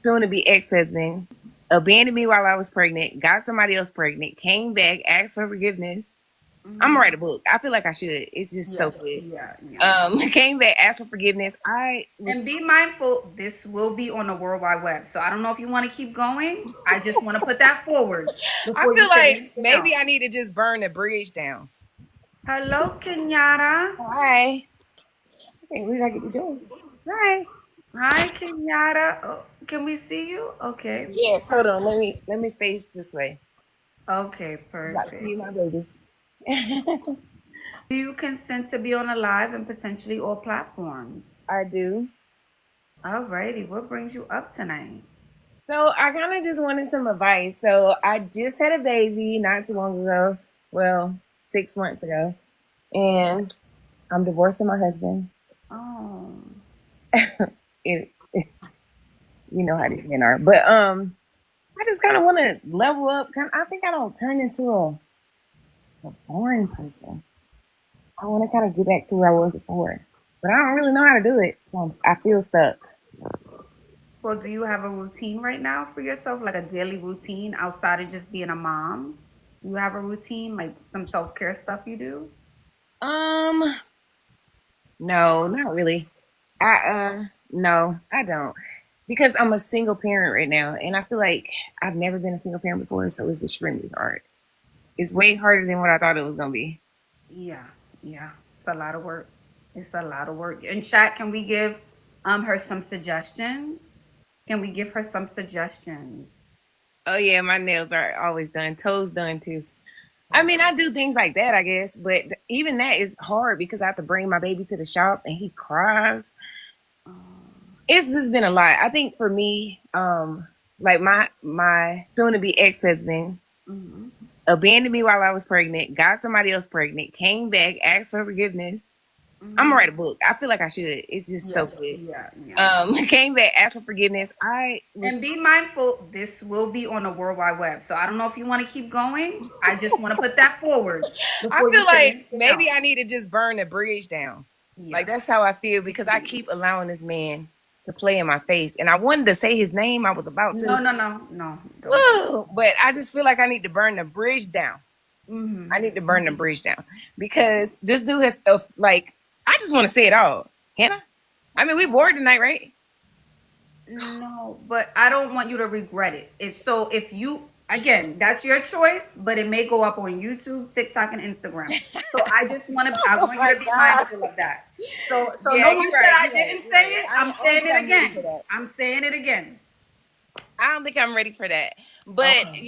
soon to be ex-husband abandoned me while I was pregnant, got somebody else pregnant, came back, asked for forgiveness. I'm gonna write a book. I feel like I should. It's just so good. Came back, asked for forgiveness. I was. And be mindful, this will be on the World Wide Web. So I don't know if you want to keep going. I just want to put that forward I before feel you say like anything maybe else. I need to just burn the bridge down. Hello, Kenyatta. Hi. Okay, where did I get the door? Hi. Hi, Kenyatta. Oh, can we see you? Okay. Yes. Hold on. Let me face this way. Okay, I'm about to see perfect. my baby. Do you consent to be on a live and potentially all platforms? I do. Alrighty, what brings you up tonight? So I kind of just wanted some advice. So I just had a baby not too long ago. Well, 6 months ago, and I'm divorcing my husband. Oh, It, you know how these men are, but I just kind of want to level up. I think I don't turn into a boring person. I want to kind of get back to where I was before, but I don't really know how to do it. So I feel stuck. well, do you have a routine right now for yourself, like a daily routine outside of just being a mom? Do you have a routine, like some self-care stuff you do? Um, no, not really. No, I don't, because I'm a single parent right now, and I feel like I've never been a single parent before, so it's extremely hard. It's way harder than what I thought it was gonna be. Yeah, yeah. It's a lot of work. It's a lot of work. In chat, can we give her some suggestions? Can we give her some suggestions? Oh yeah, my nails are always done, toes done too. I mean, I do things like that, I guess, but even that is hard because I have to bring my baby to the shop and he cries. It's just been a lot. I think for me, like my soon to be ex husband Mhm. abandoned me while I was pregnant, got somebody else pregnant, came back, asked for forgiveness. I'm gonna Mhm. write a book. I feel like I should. It's just so Yes. good. Yeah. Yeah. Came back, asked for forgiveness. I And was. be mindful, this will be on the World Wide Web. So I don't know if you want to keep going. I just want to put that forward I before you feel say like anything else. maybe I need to just burn the bridge down. Like Yeah. that's how I feel because I keep allowing this man to play in my face, and I wanted to say his name. I was about No, to, no, no, no. Don't. woo, but I just feel like I need to burn the bridge down. I Mm-hmm. need to burn the bridge down because this dude has stuff like I just want to say it all. Can I? I mean, we bored tonight, right? No, but I don't want you to regret it. If you again, that's your choice, but it may go up on YouTube, TikTok, and Instagram. So I Oh want you my to be god. mindful of that. So Yeah, no you're one said right. I You're right. didn't You're say right. it. I'm I don't saying think it I'm ready for again. that. I'm saying it again. I don't think I'm ready for that. But Okay.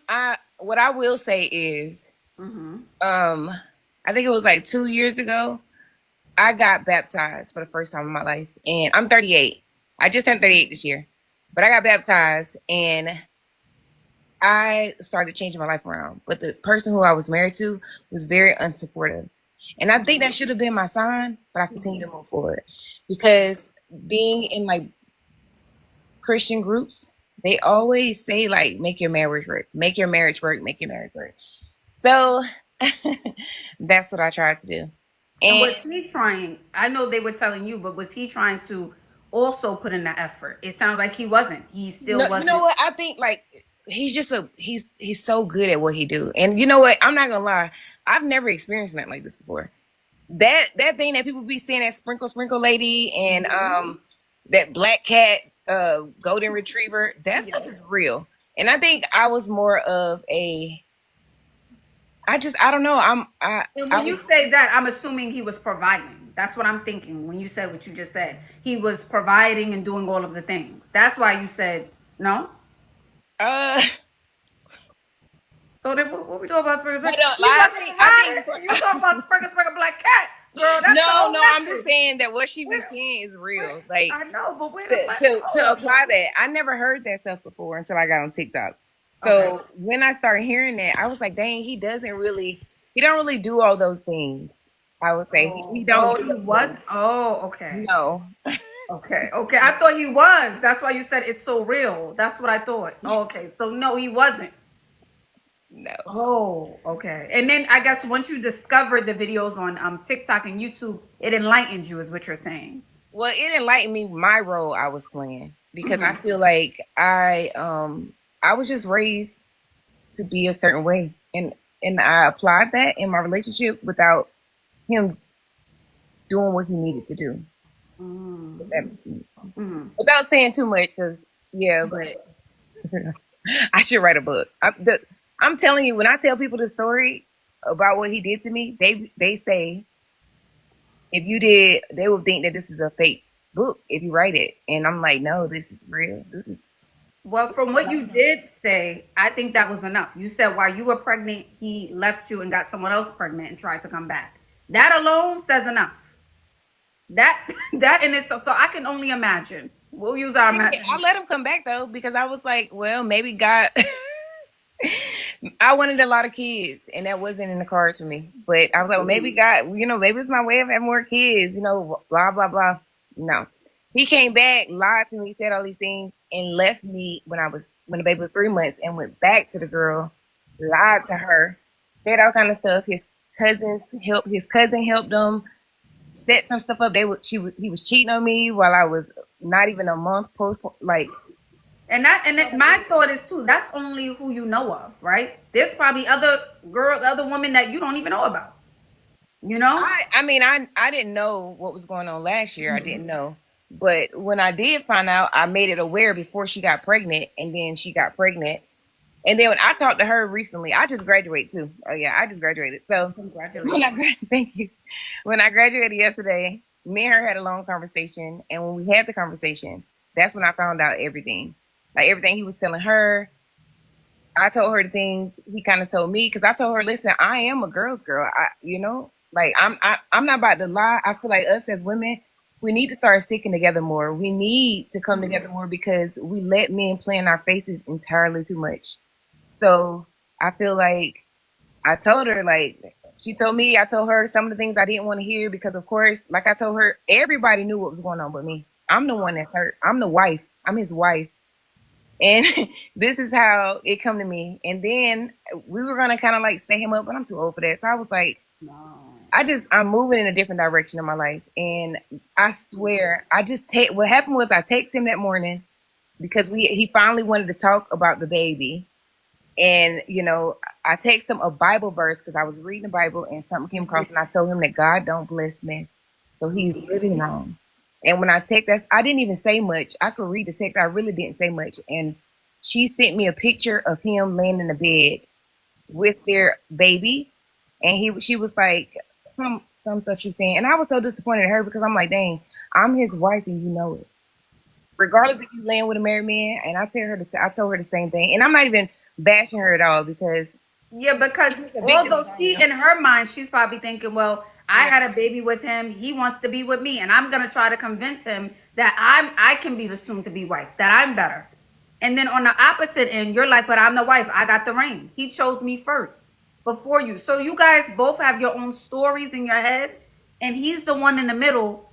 I what I will say is, Mm-hmm. um, I think it was like 2 years ago. I got baptized for the first time in my life, and I'm 38. I just turned 38 this year, but I got baptized, and I started changing my life around. But the person who I was married to was very unsupportive, and I think that should have been my sign. But I continue to move forward because being in like Christian groups, they always say like make your marriage work, make your marriage work, make your marriage work. So that's what I tried to do. And And was he trying? I know they were telling you, but was he trying to also put in the effort? It sounds like he wasn't. He still no, you know wasn't. what? I think like he's so good at what he do. And you know what? I'm not gonna lie. I've never experienced nothing like this before. That thing that people be saying, that sprinkle lady and that black cat golden retriever, that Yeah. stuff is real. And I think I was more of a I don't know. And I when was you say that, I'm assuming he was providing. That's what I'm thinking when you said what you just said. He was providing and doing all of the things. That's why you said no. uh So then what we talking about? Sprinkle? but He wasn't I think providing. You talking about sprinkle black cat, girl? That's the no, whole no, I'm just message. saying that what she be Where, saying is where? real. Like I know, but where the to black? to, Hold to up, apply now. that, I never heard that stuff before until I got on TikTok. Okay. So when I started hearing that, I was like, dang, he don't really do all those things. I would say he Oh, don't oh, do he those was. things. Oh, okay. No, Okay, okay. I thought he was. That's why you said it's so real. That's what I thought. Oh, okay, so no, he wasn't. no. Oh, okay. And then I guess once you discovered the videos on TikTok and YouTube, it enlightened you, is what you're saying. Well, it enlightened me my role I was playing. because I feel like I was just raised to be a certain way, and I applied that in my relationship without him doing what he needed to do. If Mm. that makes sense. Mm. Without saying too much, because yeah, but I should write a book. I'm telling you, when I tell people the story about what he did to me, they say if you did, they will think that this is a fake book if you write it, and I'm like, no, this is real. This is Well, from what you did say, I think that was enough. You said while you were pregnant, he left you and got someone else pregnant and tried to come back. That alone says enough. That that in itself. So I can only imagine. We'll use our I imagination. let him come back though because I was like, well, maybe God. I wanted a lot of kids, and that wasn't in the cards for me. But I was like, well, maybe God, maybe it's my way of having more kids, blah blah blah. No, he came back, lied to me, said all these things, and left me when the baby was 3 months, and went back to the girl, lied to her, said all kind of stuff. His cousin helped him, set some stuff up. He was cheating on me while I was not even a month post, like. My thought is too. That's only who you know of, right? There's probably other women that you don't even know about. You know? I mean, I didn't know what was going on last year. I didn't know. But when I did find out, I made it aware before she got pregnant, and then she got pregnant. And then when I talked to her recently, I just graduated too. Oh yeah, I just graduated. So Congratulations. thank you. When I graduated yesterday, me and her had a long conversation, and when we had the conversation, that's when I found out everything. Like everything he was telling her, I told her the things he kind of told me because I told her, listen, I am a girl's girl. I'm not about to lie. I feel like us as women, we need to start sticking together more. We need to come together more because we let men play in our faces entirely too much. So I feel like I told her, like, she told me, I told her some of the things I didn't want to hear because, of course, like I told her, everybody knew what was going on but me. I'm the one that's hurt. I'm the wife. I'm his wife. And this is how it come to me. And then we were gonna kind of like set him up, but I'm too old for that. So I was like, No. I'm moving in a different direction in my life. And I swear, I just take what happened was I text him that morning because he finally wanted to talk about the baby. And I text him a Bible verse because I was reading the Bible and something came across, and I told him that God don't bless mess, so he's living wrong. And when I text that, I didn't even say much. I could read the text. I really didn't say much. And she sent me a picture of him laying in the bed with their baby, and she was like some stuff she's saying, and I was so disappointed in her because I'm like, dang, I'm his wife and you know it. Regardless if you laying with a married man, and I told her the same thing, and I'm not even bashing her at all because Yeah, because she's a victim although of she, mine. in her mind, she's probably thinking, well, I Yeah. had a baby with him. He wants to be with me, and I'm gonna try to convince him that I can be the soon to be wife, that I'm better. And then on the opposite end, you're like, but I'm the wife. I got the ring. He chose me first before you. So you guys both have your own stories in your head, and he's the one in the middle,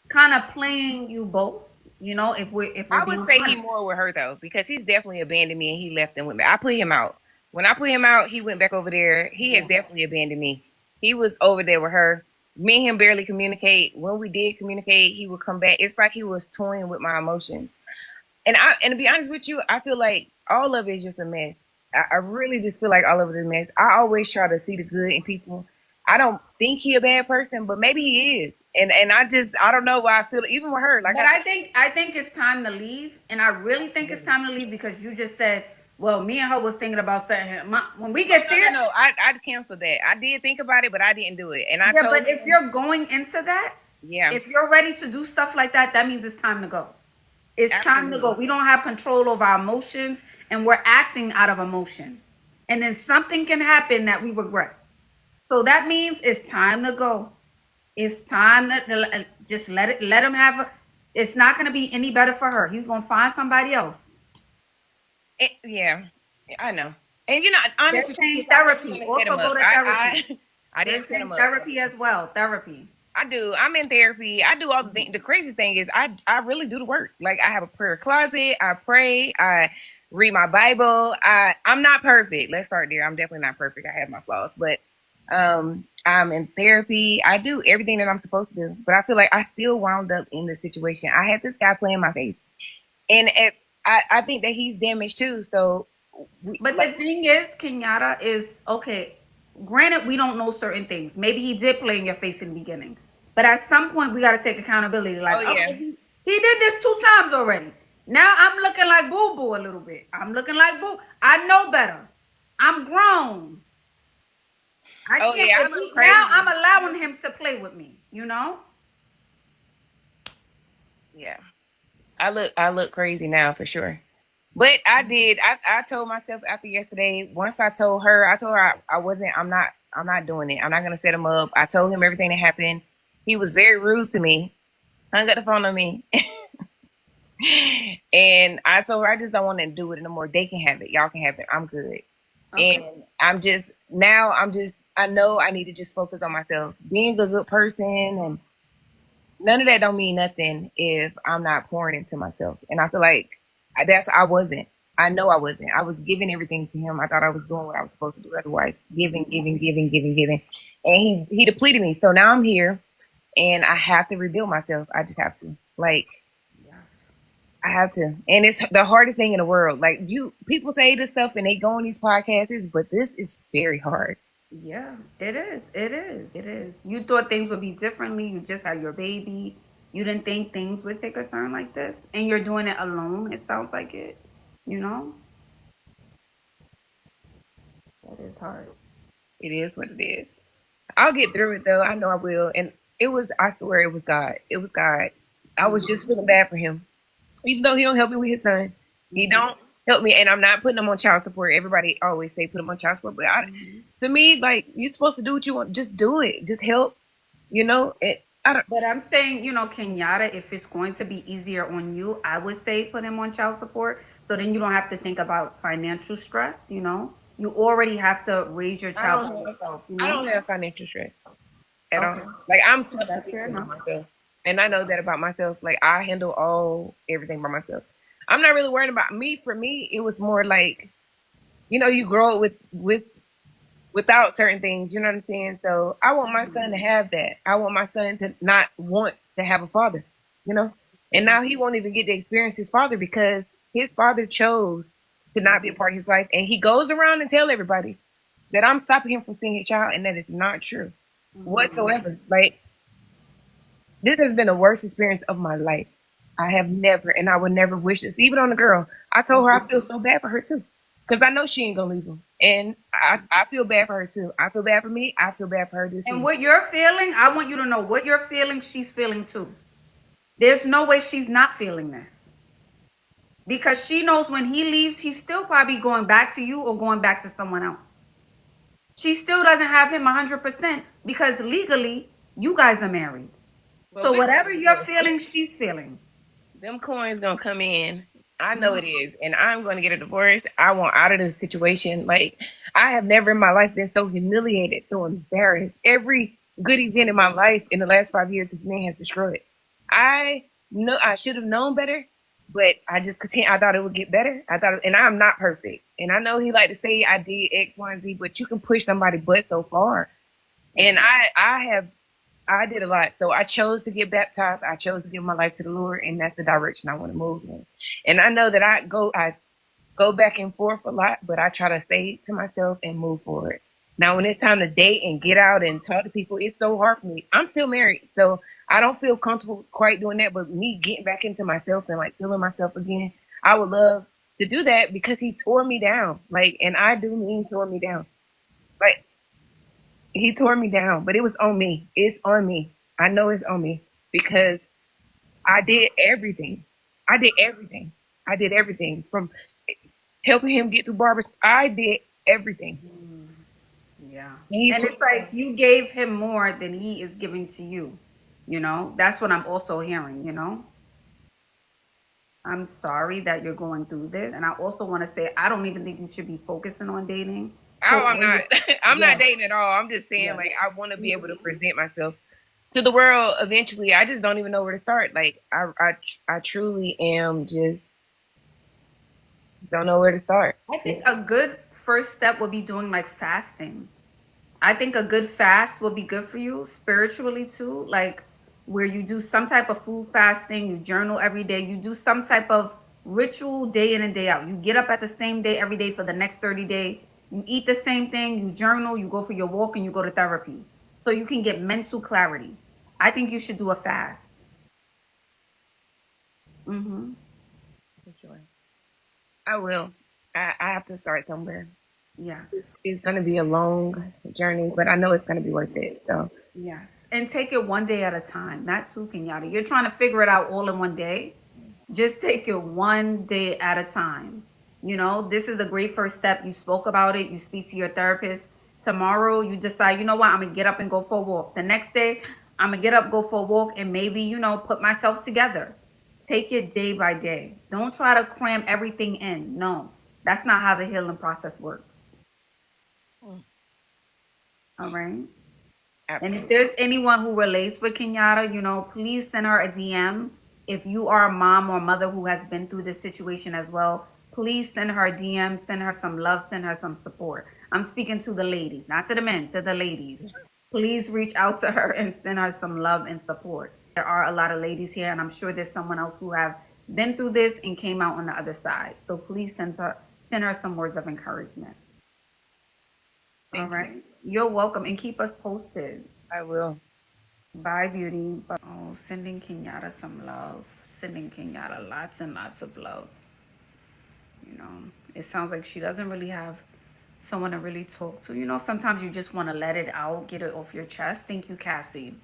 kind of playing you both. You know, if we're I would being say he honest. more with her though, because he's definitely abandoned me and he left and went back. I put him out. When I put him out, he went back over there. He has Yeah. definitely abandoned me. He was over there with her. Me and him barely communicate. When we did communicate, he would come back. It's like he was toying with my emotions. And to be honest with you, I feel like all of it is just a mess. I really just feel like all of it is a mess. I always try to see the good in people. I don't think he a bad person, but maybe he is. And I don't know why I feel even with her. Like But I said, I think it's time to leave, and I really think it's time to leave because you just said, "Well, me and her was thinking about setting him up." When we oh get no no there, no, I canceled that. I did think about it, but I didn't do it. And I yeah. told But if him, you're going into that, yeah, if you're ready to do stuff like that, that means it's time to go. It's time to go. absolutely. We don't have control over our emotions, and we're acting out of emotion, and then something can happen that we regret. So that means it's time to go. It's time to just let him have. It's not going to be any better for her. He's going to find somebody else. Yeah, I know. And They're honestly, saying I wasn't therapy. gonna set him Also go up. to therapy. I They're didn't set saying him up. therapy as well. Therapy. I do. I'm in therapy. I do all the things. The crazy thing is, I really do the work. Like I have a prayer closet. I pray. I read my Bible. I'm not perfect. Let's start there. I'm definitely not perfect. I have my flaws, but I'm in therapy. I do everything that I'm supposed to do. But I feel like I still wound up in this situation. I had this guy playing my face. and I think that he's damaged too. So But the like, thing is, Kenyatta is okay. Granted, we don't know certain things. Maybe he did play in your face in the beginning, but at some point, we got to take accountability. oh Like, yeah, okay, he did this 2 times already. Now I'm looking like boo boo a little bit. I'm looking like boo. I know better. I'm grown. I oh can't. yeah, I If look he, now I'm crazy. allowing him to play with me. You know. Yeah, I look crazy now for sure. But I did. I told myself after yesterday. Once I told her I wasn't. I'm not doing it. I'm not gonna set him up. I told him everything that happened. He was very rude to me. Hung up the phone on me. And I told her I just don't want to do it anymore. They can have it. Y'all can have it. I'm good. Okay. And I know I need to just focus on myself. Being a good person and none of that don't mean nothing if I'm not pouring into myself. And I feel like I wasn't. I know I wasn't. I was giving everything to him. I thought I was doing what I was supposed to do as a wife. Giving, giving, giving, giving, giving. And he depleted me. So now I'm here and I have to rebuild myself. I just have to. Like I have to. And it's the hardest thing in the world. Like people say this stuff and they go on these podcasts, but this is very hard. Yeah, it is. It is. It is. You thought things would be differently. You just had your baby. You didn't think things would take a turn like this, and you're doing it alone. It sounds like it. You know, that is hard. It is what it is. I'll get through it though. I know I will. And I swear it was God. It was God. I was just feeling bad for him. Even though he don't help me with his son. He Mm-hmm. don't help me. And I'm not putting him on child support. Everybody always say put him on child support. But to me, like, you're supposed to do what you want. Just do it. Just help. You know? I don't. But I'm saying, Kenyatta, if it's going to be easier on you, I would say put him on child support. So then you don't have to think about financial stress. You already have to raise your I child don't by have. yourself. I don't have financial stress at all. Okay. Like I'm So that's fair self-sufficient by enough. myself, and I know that about myself. Like I handle everything by myself. I'm not really worried about me. For me, it was more like you grow up without certain things. You know what I'm saying? So I want my son to have that. I want my son to not want to have a father. You know, and now he won't even get to experience his father because his father chose to not be a part of his life, and he goes around and tell everybody that I'm stopping him from seeing his child, and that is not true whatsoever. Like this has been the worst experience of my life. I have never, and I would never wish this, even on the girl. I told her I feel so bad for her too, because I know she ain't gonna leave him, and I feel bad for her too. I feel bad for me. I feel bad for her this And season. what you're feeling, I want you to know what you're feeling, she's feeling too. There's no way she's not feeling this. Because she knows when he leaves, he's still probably going back to you or going back to someone else. She still doesn't have him 100% because legally, you guys are married. But So we whatever gonna you're get there. feeling, she's feeling. Them coins gonna come in. I know it is, and I'm gonna get a divorce. I want out of this situation. Like I have never in my life been so humiliated, so embarrassed. Every good event in my life in the last 5 years, this man has destroyed. I know I should have known better, but I just continue. I thought it would get better. And I'm not perfect. And I know he like to say I did X, Y, and Z, but you can push somebody butt so far. And I did a lot. So I chose to get baptized. I chose to give my life to the Lord, and that's the direction I want to move in. And I know that I go back and forth a lot, but I try to stay to myself and move forward. Now, when it's time to date and get out and talk to people, it's so hard for me. I'm still married, so I don't feel comfortable quite doing that. But me getting back into myself and like feeling myself again, I would love to do that because he tore me down. Like, and I do mean tore me down. Like, he tore me down, but it was on me. It's on me. I know it's on me because I did everything. I did everything. I did everything from helping him get through barbers. I did everything. Yeah. And he And took it's like you gave him more than he is giving to you. That's what I'm also hearing. I'm sorry that you're going through this. And I also want to say, I don't even think you should be focusing on dating. oh, I'm So, not. I'm not yeah, dating at all. I'm just saying, yeah. like, I want to be able to present myself to the world eventually. I just don't even know where to start. Like, I truly am just don't know where to start. I think a good first step would be doing like fasting. I think a good fast will be good for you spiritually too. Like where you do some type of food fasting, you journal every day, you do some type of Ritual day in and day out. You get up at the same day every day for the next 30 days. You eat the same thing, you journal, you go for your walk, and you go to therapy. So you can get mental clarity. I think you should do a fast. Mm-hmm. For sure. I will. I have to start somewhere. Yes. It's going to be a long journey, but I know it's going to be worth it. So, Yes. And take it one day at a time. Not two, Kenyatta. You're trying to figure it out all in one day. Just take it one day at a time. You know, this is a great first step. You spoke about it. You speak to your therapist. Tomorrow, you decide, you know what, I'm going to get up and go for a walk. The next day, I'm going to get up, go for a walk, and maybe, put myself together. Take it day by day. Don't try to cram everything in. No, that's not how the healing process works. All right. And if absolutely. there's anyone who relates with Kenyatta, please send her a DM. If you are a mom or mother who has been through this situation as well, please send her a DM, send her some love, send her some support. I'm speaking to the ladies, not to the men, to the ladies. Please reach out to her and send her some love and support. There are a lot of ladies here, and I'm sure there's someone else who have been through this and came out on the other side. So please send her some words of encouragement. All Thank you. right. You're welcome, and keep us posted. I will. Bye, beauty. Oh, sending Kenyatta some love. Sending Kenyatta lots and lots of love. You know, it sounds like she doesn't really have someone to really talk to. Sometimes you just want to let it out, get it off your chest. Thank you, Cassie.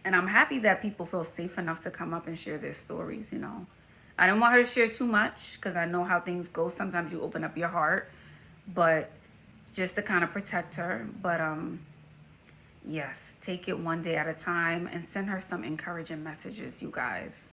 And I'm happy that people feel safe enough to come up and share their stories. I didn't want her to share too much because I know how things go. Sometimes you open up your heart, but just to kind of protect her. But yes, take it one day at a time and send her some encouraging messages, you guys.